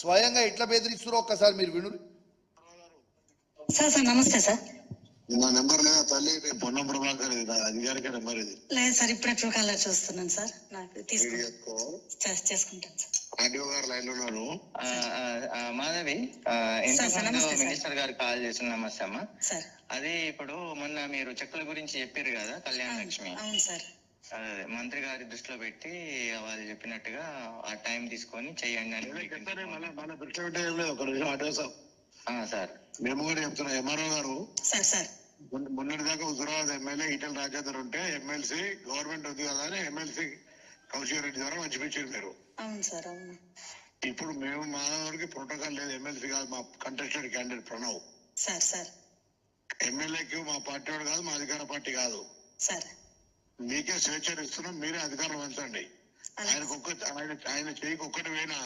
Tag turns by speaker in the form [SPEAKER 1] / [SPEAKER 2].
[SPEAKER 1] స్వయంగా ఎట్లా బెదిరిస్తారో ఒక్కసారి మీరు విను.
[SPEAKER 2] సార్ సార్ నమస్తే సార్.
[SPEAKER 3] నా నెంబర్ లేదా తల్లి, పొన్నం ప్రభాకర్ అధికారిక నెంబర్ ఇది.
[SPEAKER 2] లేదు సార్, ఇప్పుడే ట్రూ కాలర్ చూస్తున్నాను సార్. నాకు చేసుకుంటాను సార్.
[SPEAKER 3] ఆర్డీఓ గారు లైన్ లో ఉన్నారు.
[SPEAKER 4] మాధవి, మినిస్టర్ గారు కాల్ చేసిన నమస్తే అమ్మా. అది ఇప్పుడు మొన్న మీరు చెక్కుల గురించి చెప్పారు కదా, కళ్యాణ లక్ష్మి.
[SPEAKER 2] అవును సార్.
[SPEAKER 4] అదే మంత్రి గారి దృష్టిలో పెట్టి వాళ్ళు చెప్పినట్టుగా ఆ టైం తీసుకొని చెయ్యండి అని
[SPEAKER 3] మన దృష్టిలో పెట్టే ఒక నిమిషం ఆటో
[SPEAKER 4] సార్.
[SPEAKER 3] మేము కూడా చెప్తున్నాం. ఎంఆర్ఓ గారు
[SPEAKER 2] సార్
[SPEAKER 3] మొన్నటి దాకా హుజురాబాద్ ఎమ్మెల్యే ఈటెల రాజేందర్ ఉంటే ఎమ్మెల్సీ గవర్నమెంట్ ఉంది కదా అని ఎమ్మెల్సీ కౌశిక్ రెడ్డి ద్వారా పంచిపించారు మీరు.
[SPEAKER 2] అవును సార్. అవును.
[SPEAKER 3] ఇప్పుడు మేము మానవుడికి ప్రోటోకాల్ లేదు. ఎమ్మెల్సీ కాదు, మా కంటెస్టెడ్ క్యాండిడేట్ ప్రణవ్
[SPEAKER 2] సార్.
[SPEAKER 3] ఎమ్మెల్యేకి మా పార్టీ వాడు కాదు, మా అధికార పార్టీ కాదు
[SPEAKER 2] సార్.
[SPEAKER 3] మీకే స్వేచ్ఛ ఇస్తున్నాం, మీరే అధికారం పెంచండి. ఆయన చెయ్యికి ఒక్కటి పోయినా